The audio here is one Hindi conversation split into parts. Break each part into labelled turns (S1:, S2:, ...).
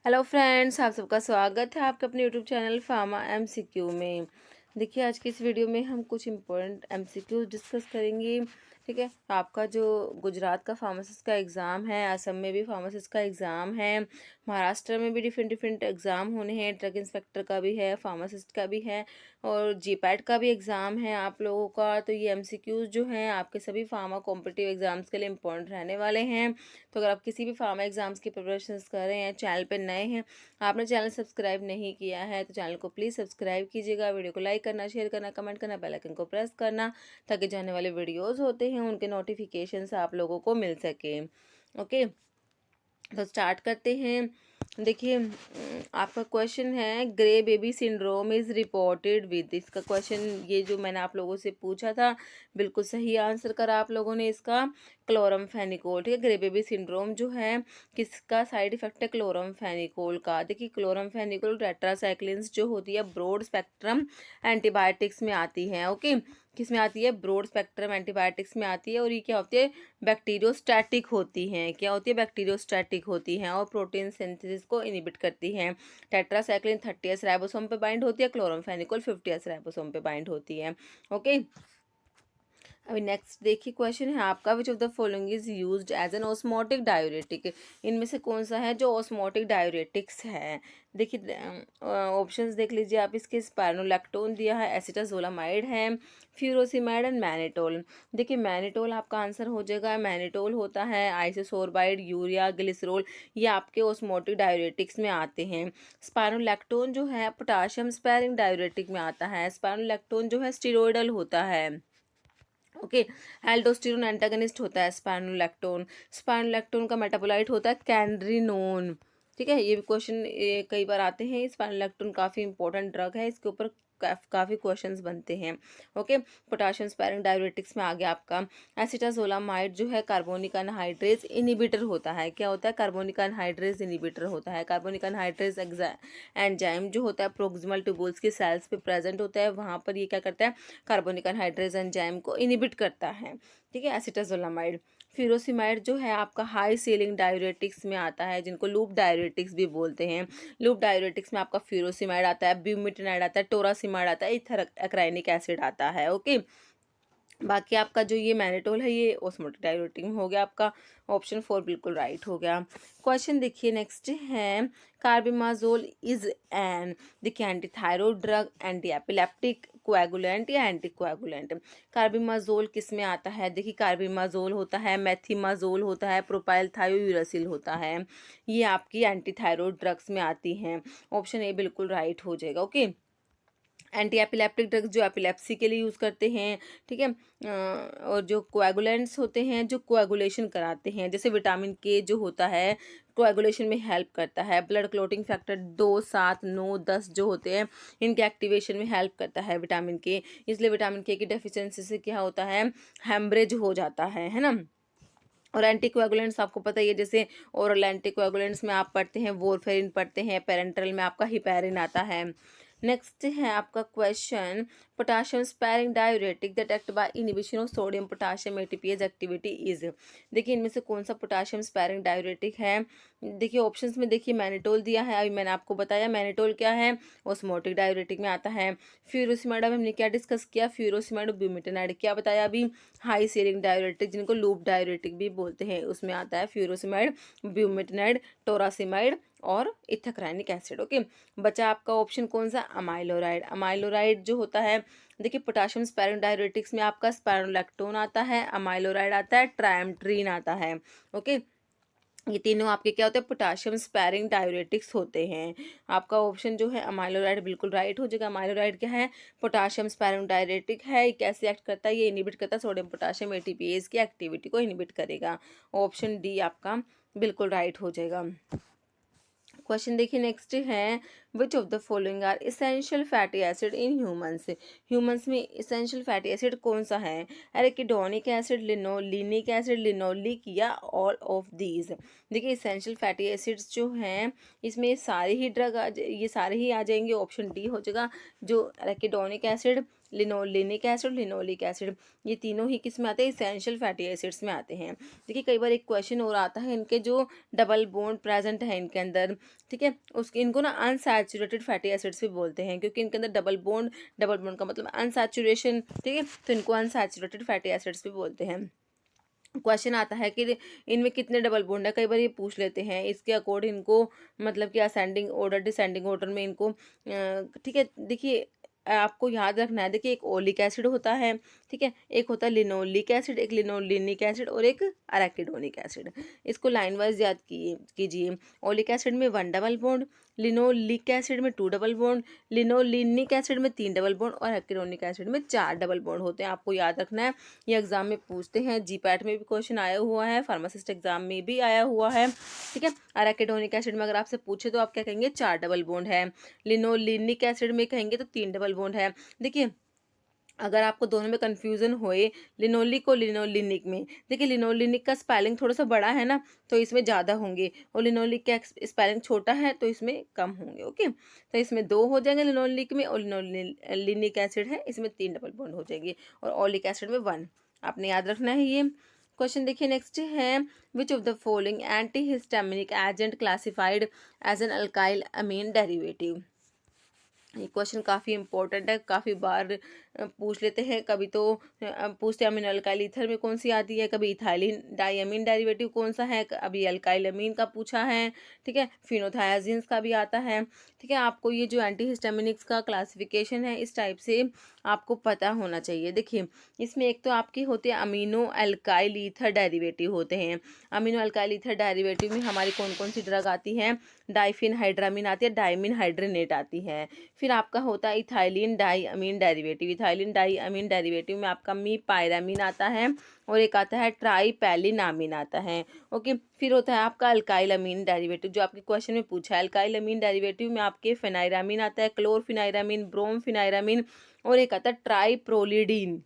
S1: हेलो फ्रेंड्स, आप सबका स्वागत है आपके अपने यूट्यूब चैनल फार्मा एमसीक्यू में। देखिए, आज की इस वीडियो में हम कुछ इम्पोर्टेंट एमसीक्यू डिस्कस करेंगे। ठीक है, आपका जो गुजरात का फार्मासिस्ट का एग्ज़ाम है, असम में भी फार्मासिस्ट का एग्ज़ाम है, महाराष्ट्र में भी डिफरेंट डिफरेंट एग्ज़ाम होने हैं। ड्रग इंस्पेक्टर का भी है, फार्मासिस्ट का भी है और जीपैट का भी एग्ज़ाम है आप लोगों का। तो ये एमसीक्यूज़ जो हैं आपके सभी फार्मा कॉम्पिटिटिव एग्ज़ाम्स के लिए इम्पोर्टेंट रहने वाले हैं। तो अगर आप किसी भी फार्मा एग्ज़ाम्स की प्रिपरेशंस कर रहे हैं, चैनल पे नए हैं, आपने चैनल सब्सक्राइब नहीं किया है तो चैनल को प्लीज़ सब्सक्राइब कीजिएगा। वीडियो को लाइक करना, शेयर करना, कमेंट करना, बेल आइकन को प्रेस करना, ताकि जाने वाले वीडियोज़ होते हैं उनके नोटिफिकेशंस आप लोगों को मिल सके। ओके, तो स्टार्ट करते हैं। देखिए, आपका क्वेश्चन है grey baby syndrome is reported with. इसका क्वेश्चन ये जो मैंने आप लोगों से पूछा था, बिल्कुल सही आंसर करा आप लोगों ने इसका, क्लोरमफेनिकोल। ठीक है, ग्रे बेबी सिंड्रोम जो है किसका साइड इफेक्ट है? क्लोरमफेनिकोल का। देखिए, क्लोरमफेनिकोल टेट्रासाइक्लिन्स जो होती है ब्रॉड स्पेक्ट्रम एंटीबायोटिक्स में आती हैं। ओके, किस में आती है? ब्रॉड स्पेक्ट्रम एंटीबायोटिक्स में आती है। और ये क्या होती है? बैक्टीरियोस्टैटिक होती हैं। क्या होती है? बैक्टीरियोस्टैटिक होती हैं और प्रोटीन सिंथेसिस को इनिबिट करती हैं। टेट्रासाइक्लिन 30s राइबोसोम पे बाइंड होती है, क्लोरमफेनिकोल 50s राइबोसोम पे बाइंड होती है। ओके, अभी नेक्स्ट देखिए, क्वेश्चन है आपका, which of the following is used as an osmotic diuretic. इनमें से कौन सा है जो ऑस्मोटिक डायूरेटिक्स है? देखिए, ऑप्शंस देख लीजिए आप इसके। स्पाइरोलैक्टोन दिया है, एसिटाजोलामाइड है, फ्यूरोसिमाइड एंड मैनिटोल। देखिए, मैनिटोल आपका आंसर हो जाएगा। मैनिटोल होता है आइसोसोरबाइड, यूरिया, ग्लिसरोल, ये आपके ऑस्मोटिक डायूरेटिक्स में आते हैं। स्पाइरोलैक्टोन जो है पोटाशियम स्पेयरिंग डायूरेटिक में आता है। स्पाइरोलैक्टोन जो है स्टीरोइडल होता है। ओके, एल्डोस्टेरोन एंटागनिस्ट होता है स्पाइरोलैक्टोन। स्पाइरोलैक्टोन का मेटाबोलाइट होता है कैनरिनोन। ठीक है, ये भी क्वेश्चन कई बार आते हैं। स्पाइरोलैक्टोन काफ़ी इंपॉर्टेंट ड्रग है, इसके ऊपर काफ़ी क्वेश्चंस बनते हैं। ओके, पोटाशियम स्पायरिंग डायूरेटिक्स में आ गया आपका एसिटाजोलामाइड जो है कार्बोनिक अनहाइड्रेज इनिबिटर होता है। क्या होता है? कार्बोनिक अनहाइड्रेज इनिबिटर होता है। कार्बोनिक अनहाइड्रेज एंजाइम जो होता है प्रोक्सिमल ट्यूबुल्स के सेल्स पे प्रेजेंट होता है, वहाँ पर ये क्या करता है? कार्बोनिक अनहाइड्रेज एंजाइम को इनिबिट करता है। ठीक है, एसिटाजोलामाइड। फ्यूरोसिमाइड जो है आपका हाई सीलिंग डायूरेटिक्स में आता है, जिनको लूप डायूरेटिक्स भी बोलते हैं। लूप डायूरेटिक्स में आपका फ्यूरोसिमाइड आता है, ब्यूमेटिनाइड आता है, टोरासिमाइड आता है, इथरएक्राइनिक एसिड आता है। ओके, बाकी आपका जो ये मैनिटोल है ये ऑस्मोटिक डायूरेटिक में हो गया आपका। ऑप्शन 4 बिल्कुल राइट हो गया। क्वेश्चन देखिए, नेक्स्ट है कार्बिमाजोल इज एन। देखिए, antithyroid drug, anti epileptic, coagulant या एंटी कोएगुलेंट। कार्बिमाजोल किस में आता है? देखिए, कार्बिमाजोल होता है, मेथिमाजोल होता है, प्रोपाइल थायोयूरासिल होता है। ये आपकी एंटीथायरॉइड ड्रग्स में आती हैं। ऑप्शन ए बिल्कुल राइट हो जाएगा। ओके, एंटी एपिलेप्टिक ड्रग्स जो एपिलेप्सी के लिए यूज़ करते हैं। ठीक है, और जो कोएगुलेंट्स होते हैं जो कोएगुलेशन कराते हैं, जैसे विटामिन के जो होता है कोएगुलेशन में हेल्प करता है। ब्लड क्लोटिंग फैक्टर 2, 7, 9, 10 जो होते हैं इनके एक्टिवेशन में हेल्प करता है विटामिन के। इसलिए विटामिन के की डेफिशिएंसी से क्या होता है? हेमरेज हो जाता है ना। और एंटीकोएगुलेंट्स आपको पता ही है, जैसे ओरल एंटीकोएगुलेंट्स में आप पढ़ते हैं वॉरफेरिन पढ़ते हैं, पेरेंटल में आपका हिपैरिन आता है। नेक्स्ट है आपका question, potassium sparing diuretic that act by inhibition of sodium potassium ATPase activity is. देखिए, इनमें से कौन सा पोटाशियम स्पैरिंग डायूरेटिक है? देखिए, ऑप्शंस में देखिए मैनिटोल दिया है, अभी मैंने आपको बताया मैनिटोल क्या है, ऑस्मोटिक डायूरेटिक में आता है। फ्यूरोसिमाइड अभी हमने क्या डिस्कस किया? फ्यूरोसिमाइड और ब्यूमेटिनाइड क्या बताया अभी? हाई सीलिंग डायूरेटिक, जिनको लूप डायूरेटिक भी बोलते हैं, उसमें आता है फ्यूरोसिमाइड, ब्यूमेटिनाइड, टोरासिमाइड और इथेक्राइनिक एसिड। ओके, बचा आपका ऑप्शन कौन सा? अमाइलोराइड। अमाइलोराइड जो होता है, देखिए पोटाशियम स्पैरिंग डायूरेटिक्स में आपका स्पाइरोलैक्टोन आता है, अमाइलोराइड आता है, ट्राइमेट्रीन आता है। ओके, ये तीनों आपके क्या होते हैं? पोटाशियम स्पैरिंग डायूरेटिक्स होते हैं। आपका ऑप्शन जो है अमाइलोराइड बिल्कुल राइट हो जाएगा। अमाइलोराइड क्या है? पोटाशियम स्पैरिंग डायूरेटिक है। ये कैसे एक्ट करता है? ये इनिबिट करता है सोडियम पोटाशियम एटीपीएज की एक्टिविटी को इनिबिट करेगा। ऑप्शन डी आपका बिल्कुल राइट हो जाएगा। क्वेश्चन देखिए, नेक्स्ट है which of the following are essential fatty acid in humans. Humans में इसेंशियल फैटी एसिड कौन सा है? Arachidonic acid, linolenic acid, linoleic या ऑल ऑफ दीज। देखिए, इसेंशियल फैटी एसिड्स जो हैं इसमें सारे ही ये सारे ही आ जाएंगे। ऑप्शन डी हो जाएगा, जो arachidonic acid, linolenic acid, linoleic acid, ये तीनों ही किस में आते हैं, इसेंशियल फैटी एसिड्स में आते हैं। देखिए कई बार एक क्वेश्चन और आता है, इनके जो डबल बॉन्ड प्रेजेंट है इनके अंदर, ठीक है, उसके इनको ना अनसैचुरेटेड फैटी एसिड्स भी बोलते हैं, क्योंकि इनके अंदर डबल बॉन्ड का मतलब अनसैचुरेशन, ठीक है, तो इनको अनसैचुरेटेड फैटी एसिड्स भी बोलते हैं। क्वेश्चन आता है कि इनमें कितने डबल बॉन्ड है, कई बार ये पूछ लेते हैं, इसके अकॉर्डिंग इनको मतलब कि असेंडिंग ऑर्डर डिसेंडिंग ऑर्डर में इनको ठीक है। देखिए आपको याद रखना है, देखिए एक ओलिक एसिड होता है, ठीक है, एक होता है लिनोलिक एसिड, एक लिनोलिनिक एसिड और एक अराकिडोनिक एसिड। इसको लाइन वाइज याद कीजिए। ओलिक एसिड में 1 डबल बॉन्ड, लिनोलिक एसिड में 2 डबल बॉन्ड, लिनोलिनिक एसिड में 3 डबल बॉन्ड और अराकिडोनिक एसिड में 4 डबल बॉन्ड होते हैं। आपको याद रखना है, ये एग्जाम में पूछते हैं, जीपैट में भी क्वेश्चन आया हुआ है, फार्मासिस्ट एग्जाम में भी आया हुआ है, ठीक है। अराकिडोनिक एसिड में अगर आपसे पूछे तो आप क्या कहेंगे, 4 डबल बॉन्ड है। लिनोलिनिक एसिड में कहेंगे तो 3 डबल बॉन्ड है। देखिए अगर आपको दोनों में कंफ्यूजन होए, लिनोलिक और लिनोलिनिक में, देखिए लिनोलिनिक का स्पेलिंग थोड़ा सा बड़ा है ना, तो इसमें ज़्यादा होंगे, और लिनोलिक का स्पेलिंग छोटा है तो इसमें कम होंगे। ओके, तो इसमें 2 हो जाएंगे लिनोलिक में, और लिनोलिनिक एसिड है इसमें 3 डबल बॉन्ड हो जाएंगे, और ओलिक एसिड में 1। आपने याद रखना है ये क्वेश्चन। देखिए नेक्स्ट है, which of the following anti histaminic agent classified as an alkyl amine derivative. ये क्वेश्चन काफ़ी इंपॉर्टेंट है, काफ़ी बार पूछ लेते हैं, कभी तो पूछते हैं अमीनो अल्काइल ईथर में कौन सी आती है, कभी इथाइलिन डाइअमीन डेरिवेटिव कौन सा है, अभी अल्काइल अमीन का पूछा है, ठीक है, फिनोथायाजिन्स का भी आता है, ठीक है। आपको ये जो एंटी हिस्टामिनिक्स का क्लासिफिकेशन है इस टाइप से आपको पता होना चाहिए। देखिए इसमें एक तो आपकी होती है अमीनो अल्काइल ईथर डेरिवेटिव होते हैं। अमीनो अल्काइल ईथर डेरिवेटिव में हमारी कौन कौन सी ड्रग आती है, डाइफिन हाइड्रामीन आती है, डाइमिन हाइड्रेनेट आती है। फिर आपका होता है इथाइलिन डाई अमीन डेरिवेटिव, इथाइलिन डाई अमीन डेरिवेटिव में आपका मी पायरामीन आता है, और एक आता है ट्राईपैलिनामीन आता है। ओके, फिर होता है आपका अल्काइल अमीन डेरिवेटिव, जो आपके क्वेश्चन में पूछा है। अल्काइल अमीन डेरिवेटिव में आपके फेनाइरामीन आता है, क्लोरफिनाइरामीन, ब्रोमफिनाइरामीन, और एक आता है ट्राईप्रोलिडीन।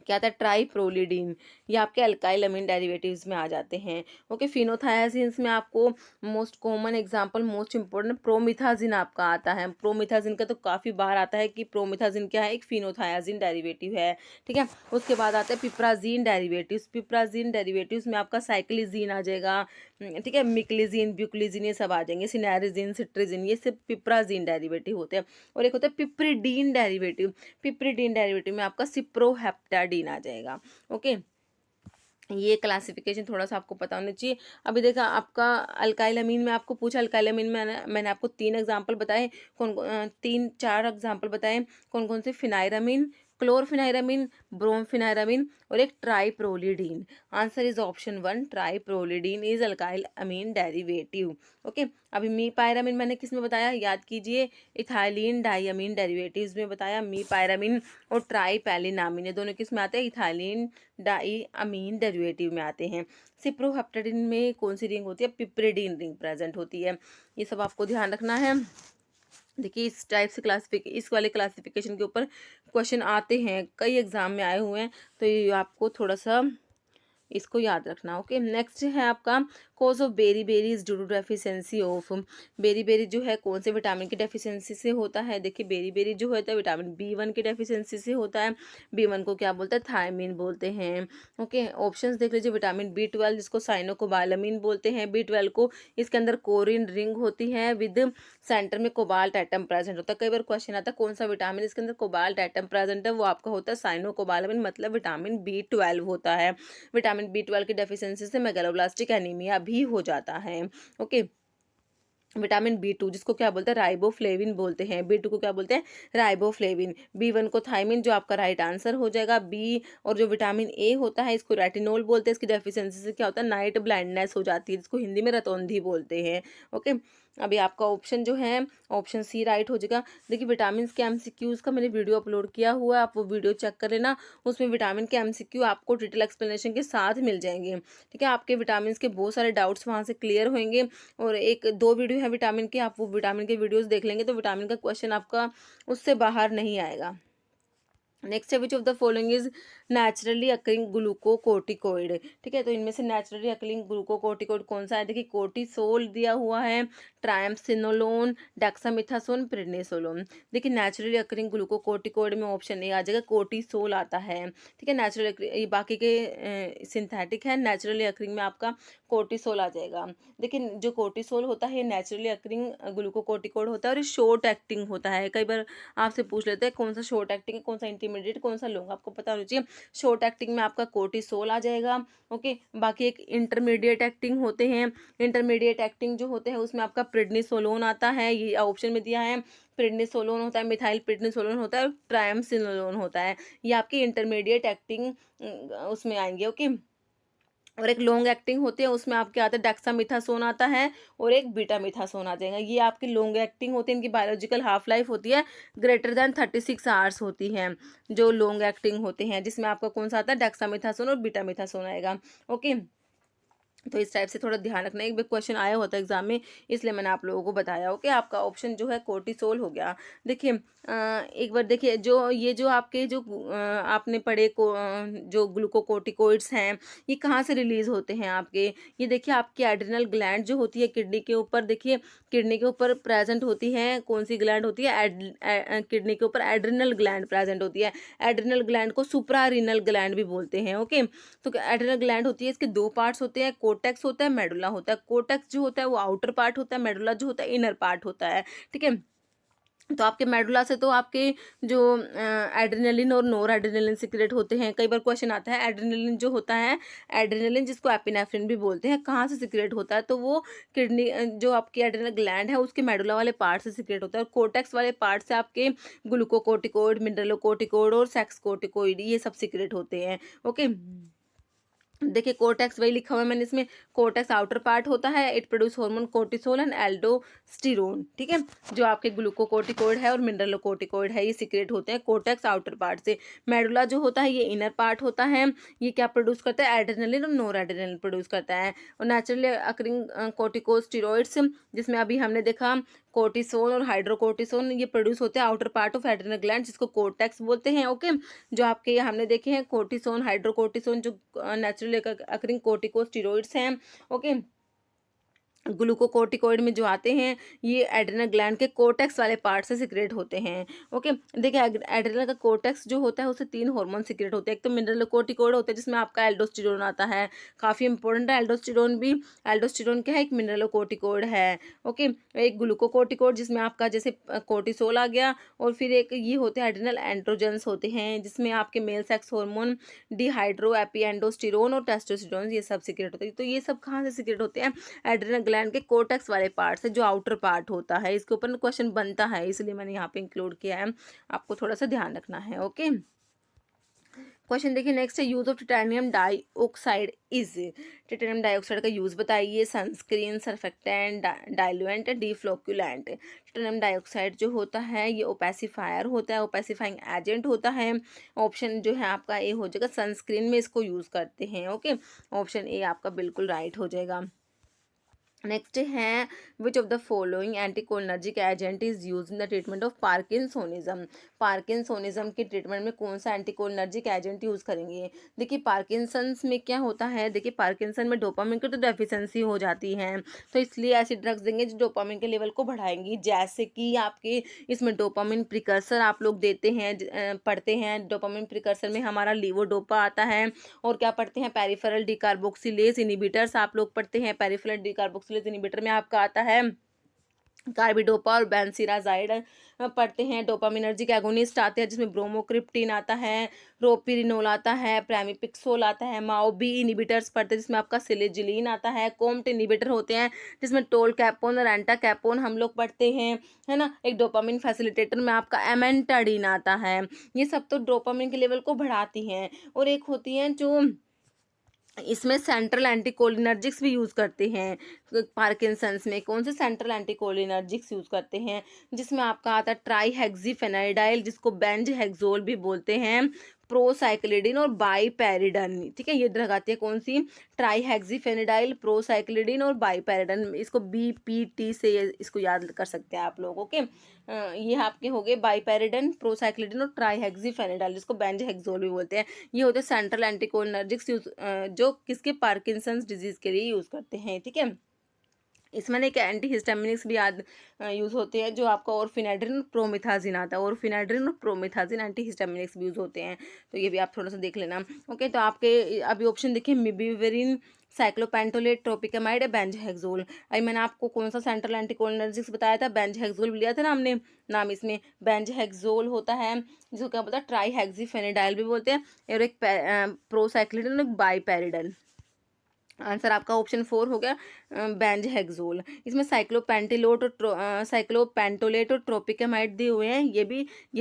S1: क्या आता है, ट्राईप्रोलिडीन। ये आपके अल्काइल अमीन डेरिवेटिव्स में आ जाते हैं। ओके, फिनोथायाजिन्स में आपको most common example, most important promethazine आपका आता है। प्रोमिथाजिन का तो काफ़ी बार आता है कि प्रोमिथाजिन क्या है, एक फिनोथायाजिन डेरिवेटिव है, ठीक है। उसके बाद आता है पिप्राजीन डेरिवेटिव्स। पिप्राजीन डेरिवेटिव्स में आपका साइक्लिजीन आ जाएगा, ठीक है, मिक्लिजीन, ब्यूक्लिजीन, ये सब आ जाएंगे, सिनेरिजीन, सिट्रिजिन, ये सब पिप्राजीन डेरिवेटिव होते हैं। और एक होता है पिप्रिडीन डेरिवेटिव। पिप्रिडीन डेरिवेटिव में आपका सिप्रोहेप्टाडीन आ जाएगा। ओके, ये क्लासिफिकेशन थोड़ा सा आपको पता होना चाहिए। अभी देखा आपका अल्काइल अमीन में आपको पूछा, अल्काइल अमीन में मैंने आपको 3 एग्जांपल बताए, 3-4 एग्जांपल बताए, कौन कौन से, फिनाइरामीन, क्लोरफिनाइरामीन, ब्रोमफिनाइरामीन और एक triprolidine. Answer is option 1, triprolidine is alkyl amine derivative. Okay, अभी मी पायरामीन मैंने किस में बताया, याद कीजिए, इथाइलिन डाइअमीन डेरिवेटिव्स में बताया। मी पायरामीन और ट्राईपैलिनामीन, ये दोनों किस में आते हैं, इथाइलिन डाइअमीन डेरिवेटिव में आते हैं। सिप्रोहेप्टेडिन में कौन सी रिंग होती है, पिप्रिडीन रिंग प्रेजेंट होती है। ये सब आपको ध्यान रखना है। देखिए इस टाइप से इस वाले क्लासिफिकेशन के ऊपर क्वेश्चन आते हैं, कई एग्जाम में आए हुए हैं, तो ये आपको थोड़ा सा इसको याद रखना। ओके, नेक्स्ट है आपका cause of beriberi is due to deficiency of. Beriberi जो है कौन से विटामिन की डेफिशिएंसी से होता है, देखिए बेरी बेरी जो होता है विटामिन B1 की डेफिशिएंसी से होता है। B1 को क्या बोलते हैं, थायमिन बोलते हैं। ओके, ऑप्शंस देख लीजिए, विटामिन B12 जिसको साइनोकोबालामिन बोलते हैं, B12 को, इसके अंदर कोरिन रिंग होती है विद सेंटर में कोबाल्ट एटम प्रेजेंट होता है। कई बार क्वेश्चन आता है कौन सा विटामिन इसके अंदर कोबाल्ट एटम प्रेजेंट है, वो आपका होता है साइनोकोबालामिन, मतलब विटामिन B12 होता है। विटामिन B12 की डेफिशिएंसी से मेगालोब्लास्टिक एनीमिया भी हो जाता है। ओके, विटामिन B2 जिसको क्या बोलते हैं, राइबोफ्लेविन बोलते हैं, B2 को क्या बोलते हैं, राइबोफ्लेविन। B1 को थायमिन, जो आपका राइट आंसर हो जाएगा। बी और जो विटामिन ए होता है इसको रेटिनोल बोलते हैं, इसकी डेफिशिएंसी से क्या होता है, नाइट ब्लाइंडनेस हो जाती है, जिसको हिंदी में रतौंधी बोलते हैं। ओके, अभी आपका ऑप्शन जो है ऑप्शन सी राइट हो जाएगा। देखिए विटामिन के MCQs का मैंने वीडियो अपलोड किया हुआ है, आप वो वीडियो चेक कर लेना, उसमें विटामिन के MCQ आपको डिटेल एक्सप्लेनेशन के साथ मिल जाएंगे, ठीक है। आपके विटामिन के बहुत सारे डाउट्स वहाँ से क्लियर होंगे, और 1-2 वीडियो है विटामिन के, आप वो विटामिन के वीडियोस देख लेंगे तो विटामिन का क्वेश्चन आपका उससे बाहर नहीं आएगा। नेक्स्ट है, which of the following is naturally occurring glucocorticoid, ठीक है। तो इनमें से नेचुरली अकरिंग ग्लूकोकोर्टिकोइड कौन सा है? देखिए कोर्टिसोल दिया हुआ है, ट्राइमसिनोलोन, डेक्सामेथासोन, प्रेडनिसोलोन। देखिए नेचुरली अकरिंग ग्लूकोकोर्टिकोइड में ऑप्शन ए आ जाएगा, कोर्टिसोल आता है, ठीक है। नेचुरली, बाकी के सिंथेटिक है, नेचुरली अकरिंग में आपका कोर्टिसोल आ जाएगा। देखिए जो कोर्टिसोल होता है नेचुरली अकरिंग ग्लूकोकोर्टिकोइड होता है और ये शॉर्ट एक्टिंग होता है। कई बार आपसे पूछ लेते हैं कौन सा शॉर्ट एक्टिंग है, कौन सा इंटरमीडिएट, कौन सा लॉन्ग, आपको पता होना चाहिए। शॉर्ट एक्टिंग में आपका कोर्टिसोल आ जाएगा, ओके। बाकी एक इंटरमीडिएट एक्टिंग होते हैं, इंटरमीडिएट एक्टिंग जो होते हैं उसमें आपका प्रेडनिसोलोन आता है, ये ऑप्शन में दिया है। प्रेडनिसोलोन होता है, मिथाइल प्रेडनिसोलोन होता है और ट्राइमसिनोलोन होता है। ये आपकी इंटरमीडिएट एक्टिंग उसमें आएंगे, ओके। और एक लॉन्ग एक्टिंग होती है, उसमें आपके आता है डेक्सामेथासोन आता है और एक बीटामेथासोन आ जाएगा। ये आपकी लॉन्ग एक्टिंग होती है, इनकी बायोलॉजिकल हाफ लाइफ होती है ग्रेटर देन 36 आवर्स होती है, जो लॉन्ग एक्टिंग होते हैं, जिसमें आपका कौन सा आता है? डेक्सामेथासोन और बीटामेथासोन आएगा, ओके। तो इस टाइप से थोड़ा ध्यान रखना, एक भी क्वेश्चन आया होता है एग्जाम में, इसलिए मैंने आप लोगों को बताया, ओके। आपका ऑप्शन जो है कोर्टिसोल हो गया। देखिए एक बार देखिए, जो ये जो आपके जो आपने पढ़े जो ग्लूकोकोर्टिकोइड्स हैं, ये कहाँ से रिलीज होते हैं आपके? ये देखिए आपकी एड्रिनल ग्लैंड जो होती है किडनी के ऊपर, देखिए किडनी के ऊपर प्रेजेंट होती है, कौन सी ग्लैंड होती है? किडनी के ऊपर एड्रिनल ग्लैंड प्रेजेंट होती है। एड्रिनल ग्लैंड को सुप्रारीनल ग्लैंड भी बोलते हैं, ओके। तो एड्रिनल ग्लैंड होती है, इसके दो पार्ट्स होते हैं, कोर्टेक्स होता है, मेडुला होता है। कोर्टेक्स जो होता है वो आउटर पार्ट होता है, मेडुला जो होता है इनर पार्ट होता है, ठीक है। तो आपके मेडुला से तो आपके जो एड्रेनलिन और नोर एड्रेनलिन सिक्रेट होते हैं। कई बार क्वेश्चन आता है एड्रेनलिन जो होता है, एड्रेनलिन जिसको एपिनेफ्रिन भी बोलते हैं, कहाँ से सिक्रेट होता है? तो वो किडनी जो आपकी एड्रेनल ग्लैंड है उसके मेडुला वाले पार्ट से सिक्रेट होता है, और कोर्टेक्स वाले पार्ट से आपके ग्लूकोकोर्टिकोइड, मिनरलोकोर्टिकोइड और सेक्सकोर्टिकोइड ये सब सिक्रेट होते हैं, ओके। देखिए कोर्टेक्स वही लिखा हुआ है मैंने इसमें, कोर्टेक्स आउटर पार्ट होता है, it produce hormone cortisol and aldosterone, ठीक है। जो आपके ग्लूकोकोर्टिकोइड है और मिनरलोकोर्टिकोइड है ये सीक्रेट होते हैं कोर्टेक्स आउटर पार्ट से। मेडुला जो होता है ये इनर पार्ट होता है, ये क्या प्रोड्यूस करता है? एड्रेनलिन और नोर एड्रेनलिन प्रोड्यूस करता है। और नेचुरली अकरिंग कोर्टिकोस्टेरॉइड्स, जिसमें अभी हमने देखा कोर्टिसोन और हाइड्रोकोर्टिसोन, ये प्रोड्यूस होते हैं outer part of adrenal gland, जिसको कोर्टेक्स बोलते हैं, ओके। जो आपके ये हमने देखे हैं कोर्टिसोन, हाइड्रोकोर्टिसोन, जो नेचुरली अकरिंग कोर्टिकोस्टेरॉइड्स हैं, ओके। ग्लूकोकोर्टिकोइड में जो आते हैं ये एड्रेनल ग्लैंड के कोर्टेक्स वाले पार्ट से सिक्रेट होते हैं, ओके। देखिए एड्रेनल का कोर्टेक्स जो होता है उससे 3 हार्मोन सिक्रेट होते हैं। एक तो मिनरलोकोर्टिकोइड होता है जिसमें आपका एल्डोस्टेरोन आता है, काफ़ी इंपॉर्टेंट है एल्डोस्टेरोन भी। एल्डोस्टेरोन क्या है? एक मिनरलोकोर्टिकोइड है, ओके। एक ग्लूकोकोर्टिकोइड जिसमें आपका जैसे कोर्टिसोल आ गया, और फिर एक ये होते हैं एड्रेनल एंड्रोजेंस होते हैं, जिसमें आपके मेल सेक्स हार्मोन डिहाइड्रो एपिएंडोस्टेरोन और टेस्टोस्टेरोन ये सब सिक्रेट होते हैं। तो ये सब कहाँ से सिक्रेट होते हैं? एड्रेनल ग्लैंड के कोर्टेक्स वाले पार्ट से, जो आउटर पार्ट होता है। इसके ऊपर क्वेश्चन बनता है, इसलिए मैंने यहाँ पे इंक्लूड किया है, आपको थोड़ा सा ध्यान रखना है, ओके। क्वेश्चन देखिए नेक्स्ट है, use of titanium dioxide is. Titanium dioxide का यूज बताइए। Sunscreen, surfactant, diluent, deflocculant. Titanium dioxide जो होता है ये ओपेसिफायर होता है, ओपेसिफाइंग एजेंट होता है। ऑप्शन जो है आपका ए हो जाएगा, सनस्क्रीन में इसको यूज करते हैं, ओके। ऑप्शन ए आपका बिल्कुल राइट हो जाएगा। नेक्स्ट है, which of the following anticholinergic agent is use in the treatment of parkinsonism. Parkinsonism के ट्रीटमेंट में कौन सा एंटीकोलिनर्जिक एजेंट यूज करेंगे? देखिए पार्किंसंस में क्या होता है, देखिए पार्किंसन में डोपामिन की तो डेफिशिएंसी हो जाती है, तो इसलिए ऐसी ड्रग्स देंगे जो डोपामिन के लेवल को बढ़ाएंगी, जैसे कि आपके इसमें डोपामिन प्रिकर्सर आप लोग देते हैं, पढ़ते हैं। डोपामिन प्रिकर्सर में हमारा लीवोडोपा आता है, और क्या पढ़ते हैं? पेरिफेरल डीकार्बोक्सिलेज इनिबिटर्स आप लोग पढ़ते हैं। पेरिफेरल डीकार्बोक्सिलेज इनिबिटर में आपका आता है कार्बिडोपा और बेंसिराजाइड पढ़ते हैं। डोपामिनर्जिक एगोनिस्ट आते हैं जिसमें ब्रोमोक्रिप्टिन आता है, रोपिरिनोल आता है, प्रामिपिक्सोल आता है। माओ बी इनिबिटर्स पढ़ते हैं जिसमें आपका सिलेजिलिन आता है। कोम्ट इनिबिटर होते हैं जिसमें टोल कैपोन और एंटा कैपोन हम लोग पढ़ते हैं, है ना। एक डोपामिन फैसिलिटेटर में आपका एमेंटाडिन आता है। ये सब तो डोपामिन के लेवल को बढ़ाती हैं। और एक होती हैं जो इसमें सेंट्रल एंटीकोलिनर्जिक्स भी यूज़ करते हैं। पार्किंसंस में कौन से सेंट्रल एंटीकोलिनर्जिक्स यूज़ करते हैं? जिसमें आपका आता है ट्राईहेक्सीफेनाइडाइल, जिसको बेंज हेक्सोल भी बोलते हैं। प्रोसाइक्लिडिन और बाईपेरिडन, ठीक है। ये ड्रग आती है कौन सी, ट्राईहेक्सीफेनिडाइल, प्रोसाइक्लिडिन और बाईपेरिडन। इसको BPT से इसको याद कर सकते हैं आप लोग, ओके। ये आपके हो गए बाईपेरिडन, प्रोसाइक्लिडिन और ट्राईहेक्सीफेनिडाइल, जिसको बेंजहेक्सोल भी बोलते हैं। ये होते हैं सेंट्रल एंटीकोलिनर्जिक्स, जो किसके, पार्किंसंस डिजीज के लिए यूज करते हैं, ठीक है। इसमें एक एंटी हिस्टामिनिक्स भी याद यूज़ होते हैं, जो आपका ऑर्फिनेड्रिन प्रोमिथाजिन आता है। ऑर्फिनेड्रिन और प्रोमिथाजिन एंटी हिस्टामिनिक्स भी यूज़ होते हैं, तो ये भी आप थोड़ा सा देख लेना, ओके। तो आपके अभी ऑप्शन देखिए, मिबिवरिन, साइक्लोपेंटोलेट, ट्रोपिकामाइड या बेंजहेक्सोल। अभी मैंने आपको कौन सा सेंट्रल एंटीकोलिनर्जिक्स बताया था, बेंजहेक्सोल लिया था ना हमने नाम, इसमें बेंजहेक्सोल होता है, जिसको क्या बोलता है, ट्राईहेक्सीफेनिडाइल भी बोलते हैं, और एक प्रोसाइक्लिडिन और एक बाईपेरिडन। आंसर आपका ऑप्शन 4 हो गया, बेंजहेक्सोल। इसमें साइक्लोपेंटोलेट और ट्रोपिकामाइड दिए हुए हैं। ये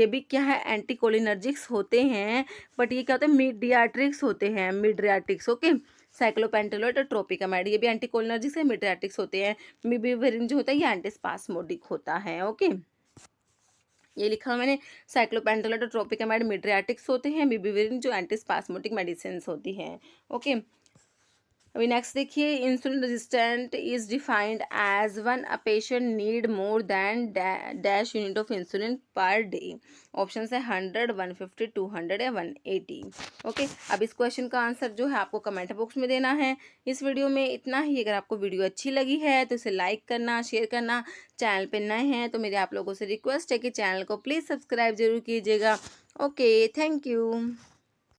S1: भी क्या है, एंटीकोलिनर्जिक्स होते हैं, बट ये क्या होते हैं, मिडियाट्रिक्स होते हैं, मिड्रियाटिक्स, ओके। साइक्लोपेंटोलेट और ट्रोपिकामाइड ये भी एंटीकोलिनर्जिक्स है, मिड्रियाटिक्स होते हैं। मिबिवरिन जो होता है ये एंटीस्पास्मोडिक होता है, ओके। ये लिखा मैंने, साइक्लोपेंटोलेट और ट्रोपिकामाइड मिड्रियाटिक्स होते हैं, मिबिवरिन जो एंटीस्पास्मोडिक मेडिसिन होती हैं, ओके। अभी नेक्स्ट देखिए, insulin resistant is defined as one a patient need more than dash unit of insulin per day. Option है 100, 150, 200 या 180, ओके। अब इस क्वेश्चन का आंसर जो है आपको कमेंट बॉक्स में देना है। इस वीडियो में इतना ही। अगर आपको वीडियो अच्छी लगी है तो इसे लाइक करना, शेयर करना। चैनल पर नए हैं तो मेरे आप लोगों से रिक्वेस्ट है कि चैनल को प्लीज़ सब्सक्राइब जरूर कीजिएगा, ओके। Thank you.